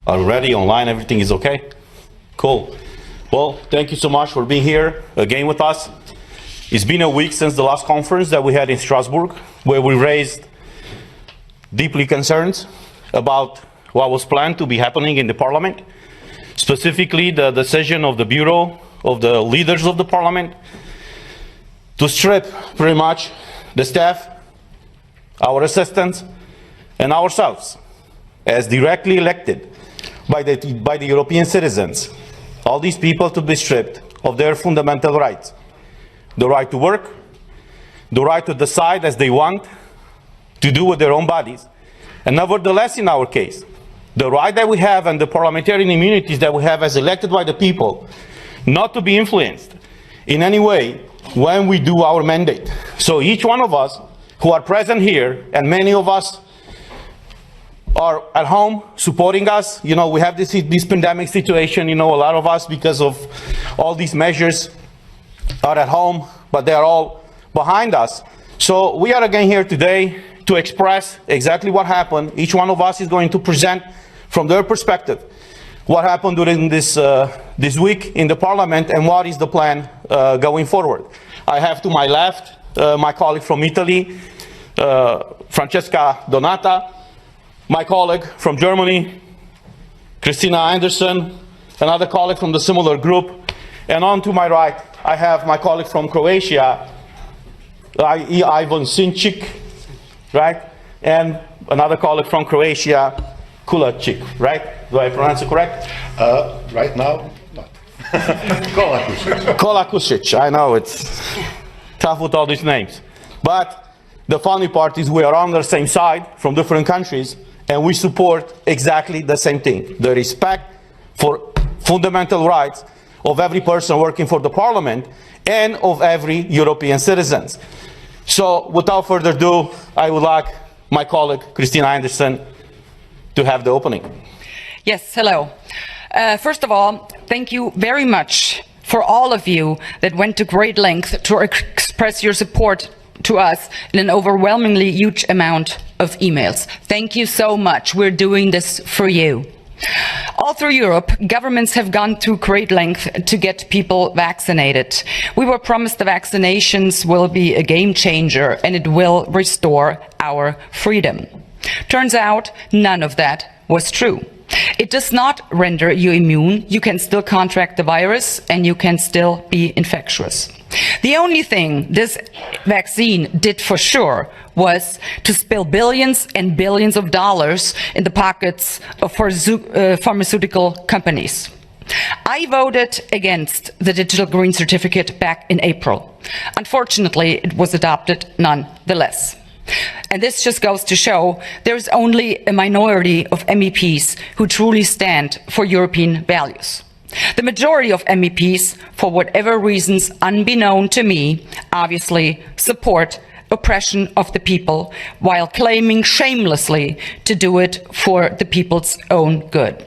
Already online, everything is okay? Cool. Well, thank you so much for being here again with us. It's been a week since the last conference that we had in Strasbourg, where we raised deeply concerns about what was planned to be happening in the Parliament, specifically the decision of the Bureau of the leaders of the Parliament to strip pretty much the staff, our assistants, and ourselves as directly elected by the European citizens. All these people to be stripped of their fundamental rights. The right to work, the right to decide as they want, to do with their own bodies. And nevertheless, in our case, the right that we have and the parliamentarian immunities that we have as elected by the people, not to be influenced in any way when we do our mandate. So each one of us who are present here, and many of us are at home supporting us. You know, we have this pandemic situation, you know, a lot of us, because of all these measures, are at home, but they are all behind us. So we are again here today to express exactly what happened. Each one of us is going to present from their perspective what happened during this week in the Parliament and what is the plan going forward. I have to my left my colleague from Italy, Francesca Donata, my colleague from Germany, Christina Anderson, another colleague from the similar group, and on to my right I have my colleague from Croatia, Ivan Sinčić, right? And another colleague from Croatia, Kulačić, right? Do I pronounce it correct? Right now, not. Kolakušić. I know it's tough with all these names. But the funny part is we are on the same side from different countries, and we support exactly the same thing. The respect for fundamental rights of every person working for the Parliament and of every European citizen. So without further ado, I would like my colleague, Christina Anderson, to have the opening. Yes, hello. First of all, thank you very much for all of you that went to great length to express your support to us in an overwhelmingly huge amount of emails. Thank you so much. We're doing this for you. All through Europe, governments have gone through great length to get people vaccinated. We were promised the vaccinations will be a game changer and it will restore our freedom. Turns out none of that was true. It does not render you immune. You can still contract the virus and you can still be infectious. The only thing this vaccine did for sure was to spill billions and billions of dollars in the pockets of pharmaceutical companies. I voted against the digital green certificate back in April. Unfortunately, it was adopted nonetheless. And this just goes to show there is only a minority of MEPs who truly stand for European values. The majority of MEPs, for whatever reasons unbeknown to me, obviously support oppression of the people while claiming shamelessly to do it for the people's own good.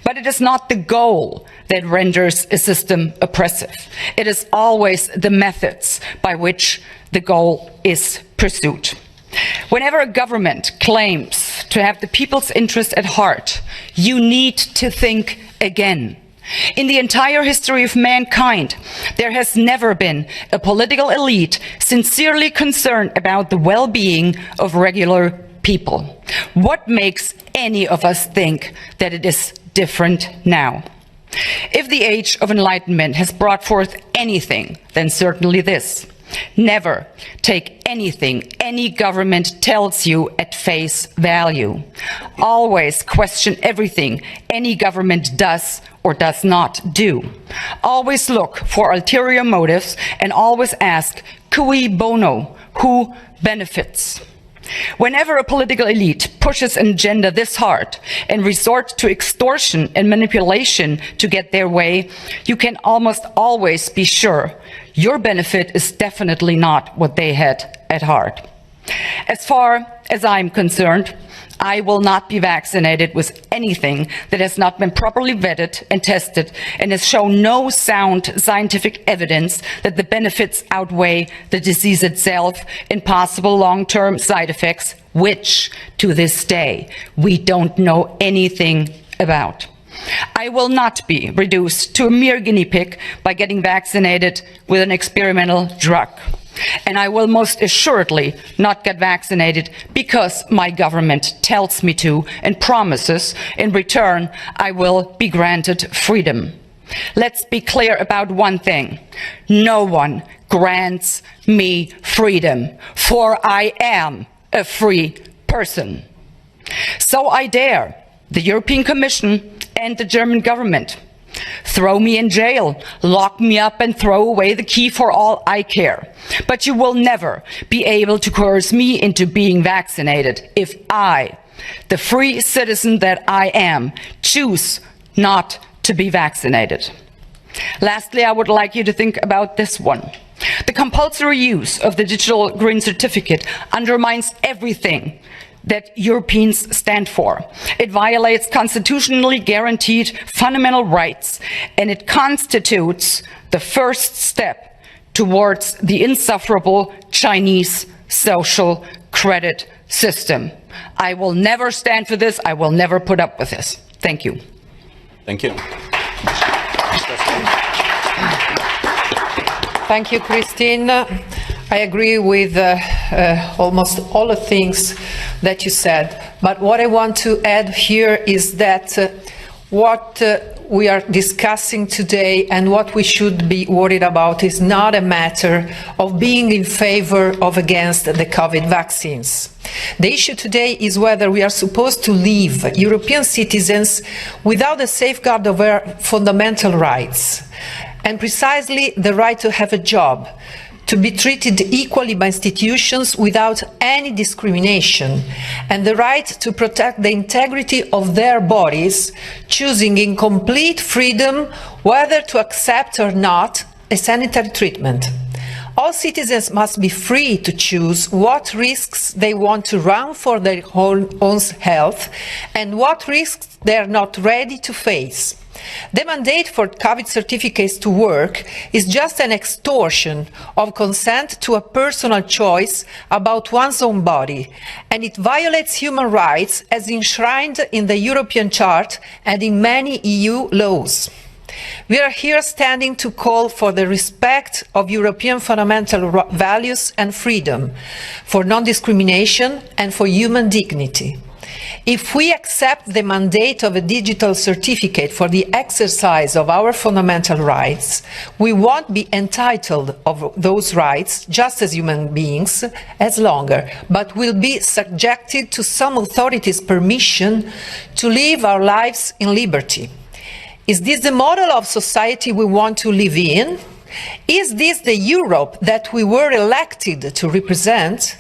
But it is not the goal that renders a system oppressive. It is always the methods by which the goal is pursued. Whenever a government claims to have the people's interest at heart, you need to think again. In the entire history of mankind, there has never been a political elite sincerely concerned about the well-being of regular people. What makes any of us think that it is different now? If the age of enlightenment has brought forth anything, then certainly this. Never take anything any government tells you at face value. Always question everything any government does or does not do. Always look for ulterior motives and always ask, cui bono, who benefits? Whenever a political elite pushes an agenda this hard and resorts to extortion and manipulation to get their way, you can almost always be sure your benefit is definitely not what they had at heart. As far as I'm concerned, I will not be vaccinated with anything that has not been properly vetted and tested and has shown no sound scientific evidence that the benefits outweigh the disease itself and possible long-term side effects, which, to this day, we don't know anything about. I will not be reduced to a mere guinea pig by getting vaccinated with an experimental drug. And I will most assuredly not get vaccinated because my government tells me to and promises in return I will be granted freedom. Let's be clear about one thing. No one grants me freedom, for I am a free person. So I dare the European Commission and the German government. Throw me in jail, lock me up and throw away the key for all I care. But you will never be able to coerce me into being vaccinated if I, the free citizen that I am, choose not to be vaccinated. Lastly, I would like you to think about this one. The compulsory use of the digital green certificate undermines everything that Europeans stand for. It violates constitutionally guaranteed fundamental rights, and it constitutes the first step towards the insufferable Chinese social credit system. I will never stand for this. I will never put up with this. Thank you. Thank you. Thank you, Christine. I agree with almost all the things that you said, but what I want to add here is that what we are discussing today and what we should be worried about is not a matter of being in favor or against the COVID vaccines. The issue today is whether we are supposed to leave European citizens without a safeguard of their fundamental rights, and precisely the right to have a job, to be treated equally by institutions without any discrimination, and the right to protect the integrity of their bodies, choosing in complete freedom whether to accept or not a sanitary treatment. All citizens must be free to choose what risks they want to run for their own health and what risks they are not ready to face. The mandate for COVID certificates to work is just an extortion of consent to a personal choice about one's own body, and it violates human rights as enshrined in the European Charter and in many EU laws. We are here standing to call for the respect of European fundamental values and freedom, for non-discrimination and for human dignity. If we accept the mandate of a digital certificate for the exercise of our fundamental rights, we won't be entitled of those rights just as human beings as longer, but will be subjected to some authority's permission to live our lives in liberty. Is this the model of society we want to live in? Is this the Europe that we were elected to represent?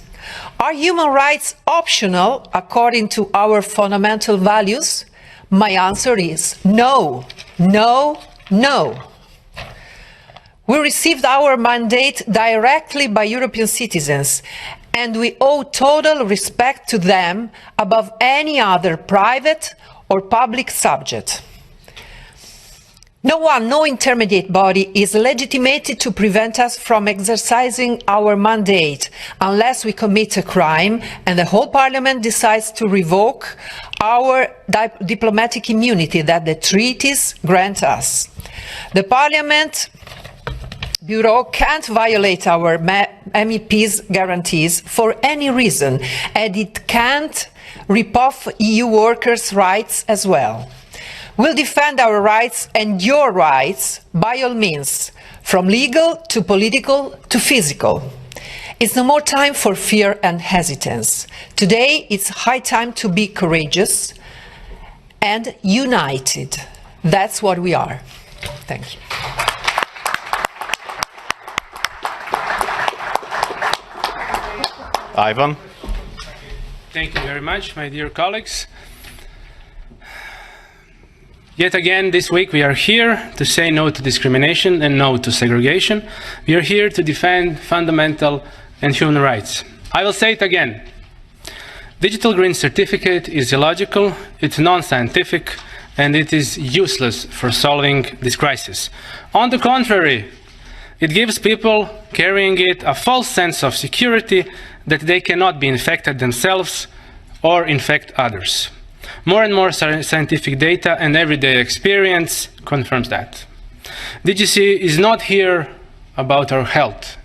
Are human rights optional according to our fundamental values? My answer is no, no, no. We received our mandate directly by European citizens, and we owe total respect to them above any other private or public subject. No one, no intermediate body is legitimated to prevent us from exercising our mandate unless we commit a crime and the whole Parliament decides to revoke our diplomatic immunity that the treaties grant us. The Parliament Bureau can't violate our MEPs' guarantees for any reason, and it can't rip off EU workers' rights as well. We'll defend our rights and your rights by all means, from legal to political to physical. It's no more time for fear and hesitance. Today, it's high time to be courageous and united. That's what we are. Thank you. Ivan. Thank you very much, my dear colleagues. Yet again, this week we are here to say no to discrimination and no to segregation. We are here to defend fundamental and human rights. I will say it again. Digital green certificate is illogical, it's non-scientific, and it is useless for solving this crisis. On the contrary, it gives people carrying it a false sense of security that they cannot be infected themselves or infect others. More and more scientific data and everyday experience confirms that. DGC is not here about our health.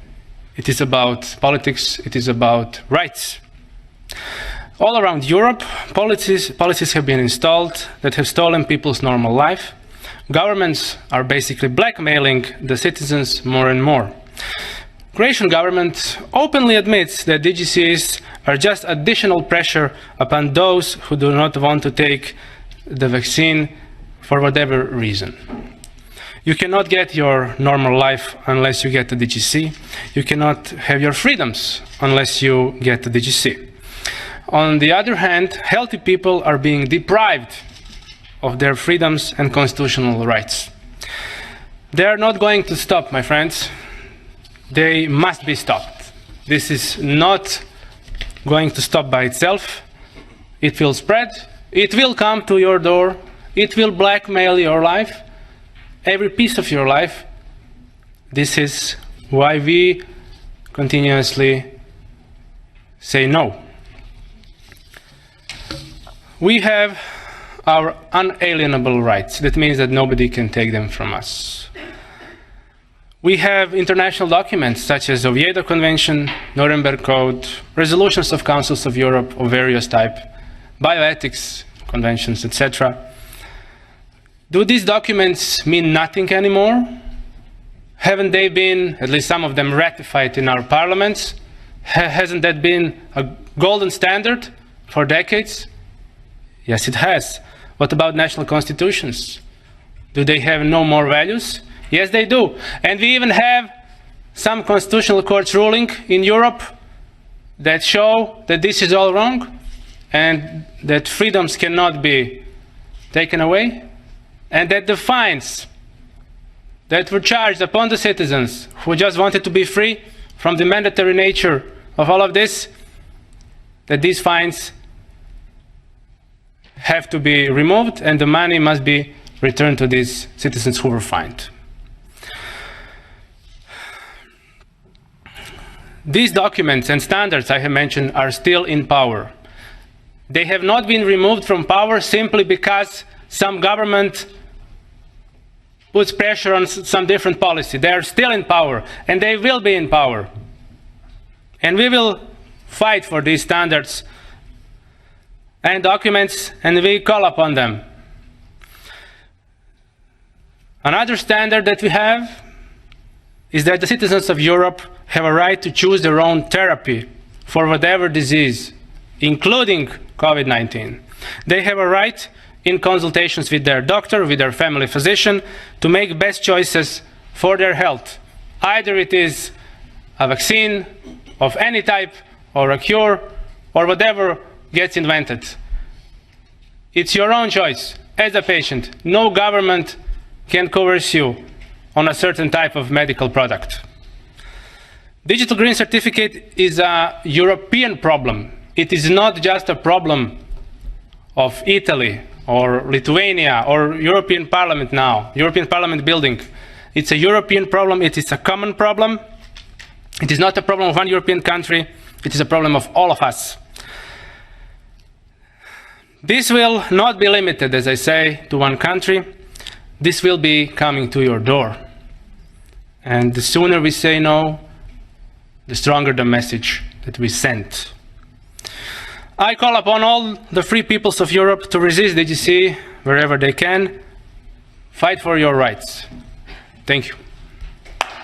It is about politics, it is about rights. All around Europe, policies have been installed that have stolen people's normal life. Governments are basically blackmailing the citizens more and more. Croatian government openly admits that DGCs are just additional pressure upon those who do not want to take the vaccine for whatever reason. You cannot get your normal life unless you get the DGC. You cannot have your freedoms unless you get the DGC. On the other hand, healthy people are being deprived of their freedoms and constitutional rights. They are not going to stop, my friends. They must be stopped. This is not going to stop by itself. It will spread. It will come to your door. It will blackmail your life, every piece of your life. This is why we continuously say no. We have our unalienable rights. That means that nobody can take them from us. We have international documents such as Oviedo Convention, Nuremberg Code, resolutions of councils of Europe of various type, bioethics conventions, etc. Do these documents mean nothing anymore? Haven't they been, at least some of them, ratified in our parliaments? Hasn't that been a golden standard for decades? Yes, it has. What about national constitutions? Do they have no more values? Yes, they do. And we even have some constitutional courts ruling in Europe that show that this is all wrong and that freedoms cannot be taken away, and that the fines that were charged upon the citizens who just wanted to be free from the mandatory nature of all of this, that these fines have to be removed and the money must be returned to these citizens who were fined. These documents and standards I have mentioned are still in power. They have not been removed from power simply because some government puts pressure on some different policy. They are still in power, and they will be in power. And we will fight for these standards and documents, and we call upon them. Another standard that we have is that the citizens of Europe have a right to choose their own therapy for whatever disease, including COVID-19. They have a right, in consultations with their doctor, with their family physician, to make best choices for their health. Either it is a vaccine of any type, or a cure, or whatever gets invented. It's your own choice as a patient. No government can coerce you on a certain type of medical product. Digital Green Certificate is a European problem. It is not just a problem of Italy or Lithuania or European Parliament now, European Parliament building. It's a European problem. It is a common problem. It is not a problem of one European country. It is a problem of all of us. This will not be limited, as I say, to one country. This will be coming to your door. And the sooner we say no, the stronger the message that we send. I call upon all the free peoples of Europe to resist DGC wherever they can. Fight for your rights. Thank you.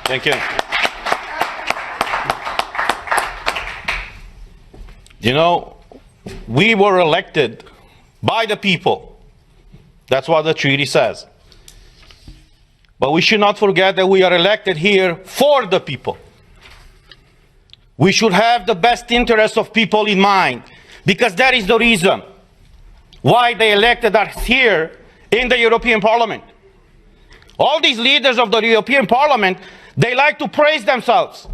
Thank you. You know, we were elected by the people. That's what the treaty says. But we should not forget that we are elected here for the people. We should have the best interests of people in mind, because that is the reason why they elected us here in the European Parliament. All these leaders of the European Parliament, they like to praise themselves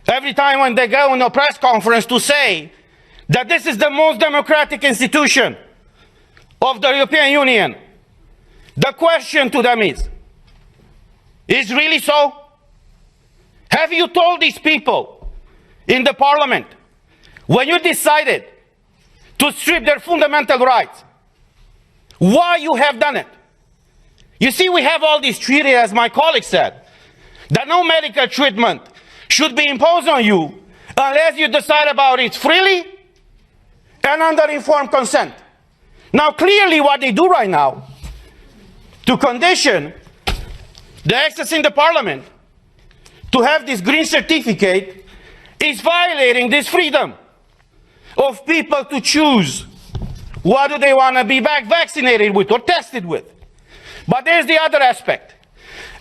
every time when they go in a press conference to say that this is the most democratic institution of the European Union. The question to them is really so? Have you told these people in the Parliament, when you decided to strip their fundamental rights, why you have done it. You see, we have all these treaties, as my colleague said, that no medical treatment should be imposed on you unless you decide about it freely and under informed consent. Now, clearly what they do right now to condition the access in the parliament to have this green certificate is violating this freedom of people to choose what do they want to be vaccinated with or tested with. But there's the other aspect.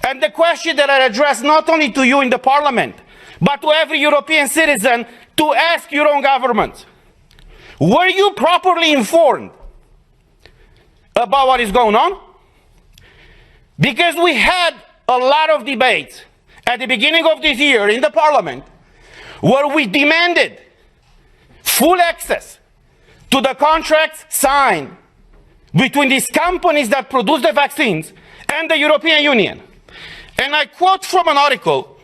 And the question that I address not only to you in the parliament, but to every European citizen to ask your own government. Were you properly informed about what is going on? Because we had a lot of debates at the beginning of this year in the parliament where we demanded full access to the contracts signed between these companies that produce the vaccines and the European Union. And I quote from an article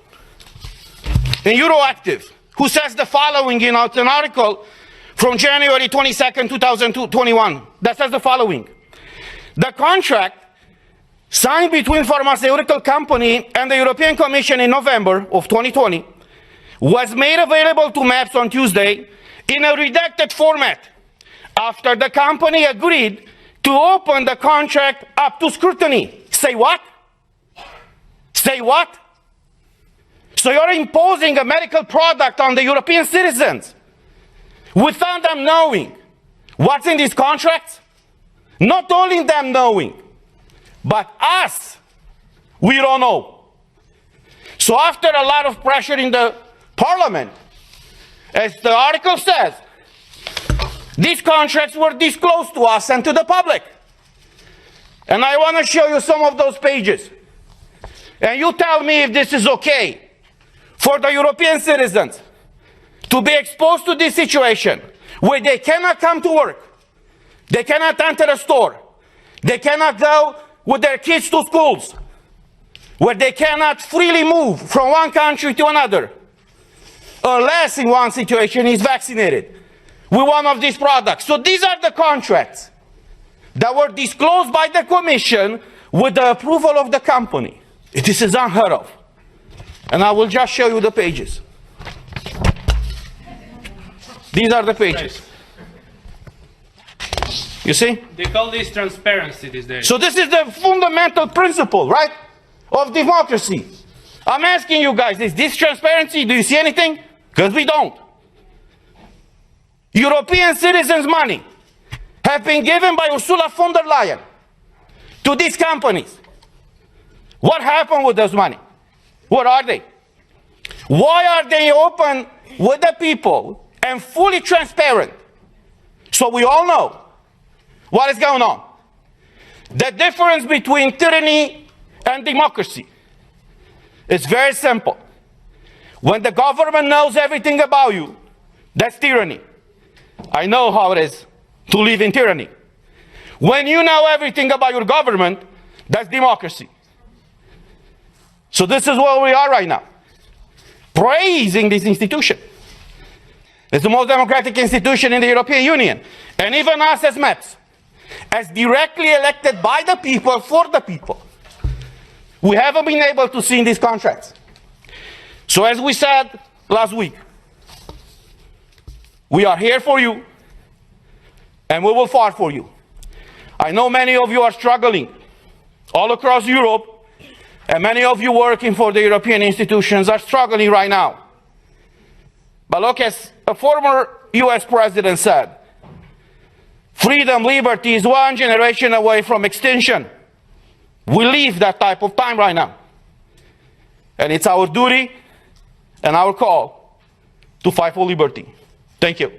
in Euroactive, who says the following in an article from January 22nd, 2021, that says the following. The contract signed between pharmaceutical company and the European Commission in November of 2020 was made available to MEPs on Tuesday in a redacted format after the company agreed to open the contract up to scrutiny. Say what? Say what? So you're imposing a medical product on the European citizens without them knowing what's in these contracts? Not only them knowing, but us, we don't know. So after a lot of pressure in the parliament, as the article says, these contracts were disclosed to us and to the public. And I want to show you some of those pages. And you tell me if this is okay for the European citizens to be exposed to this situation where they cannot come to work, they cannot enter a store, they cannot go with their kids to schools, where they cannot freely move from one country to another, unless in one situation is vaccinated with one of these products. So these are the contracts that were disclosed by the Commission with the approval of the company. This is unheard of. And I will just show you the pages. These are the pages. You see? They call this transparency these days. So this is the fundamental principle, right, of democracy. I'm asking you guys, is this transparency? Do you see anything? Because we don't. European citizens' money have been given by Ursula von der Leyen to these companies. What happened with those money? Where are they? Why are they open with the people and fully transparent so we all know what is going on? The difference between tyranny and democracy is very simple. When the government knows everything about you, that's tyranny. I know how it is to live in tyranny. When you know everything about your government, that's democracy. So this is where we are right now, praising this institution. It's the most democratic institution in the European Union. And even us as MEPs, as directly elected by the people, for the people, we haven't been able to see in these contracts. So as we said last week, we are here for you, and we will fight for you. I know many of you are struggling all across Europe, and many of you working for the European institutions are struggling right now. But look, as a former US president said, freedom, liberty is one generation away from extinction. We live that type of time right now. And it's our duty and our call to fight for liberty. Thank you.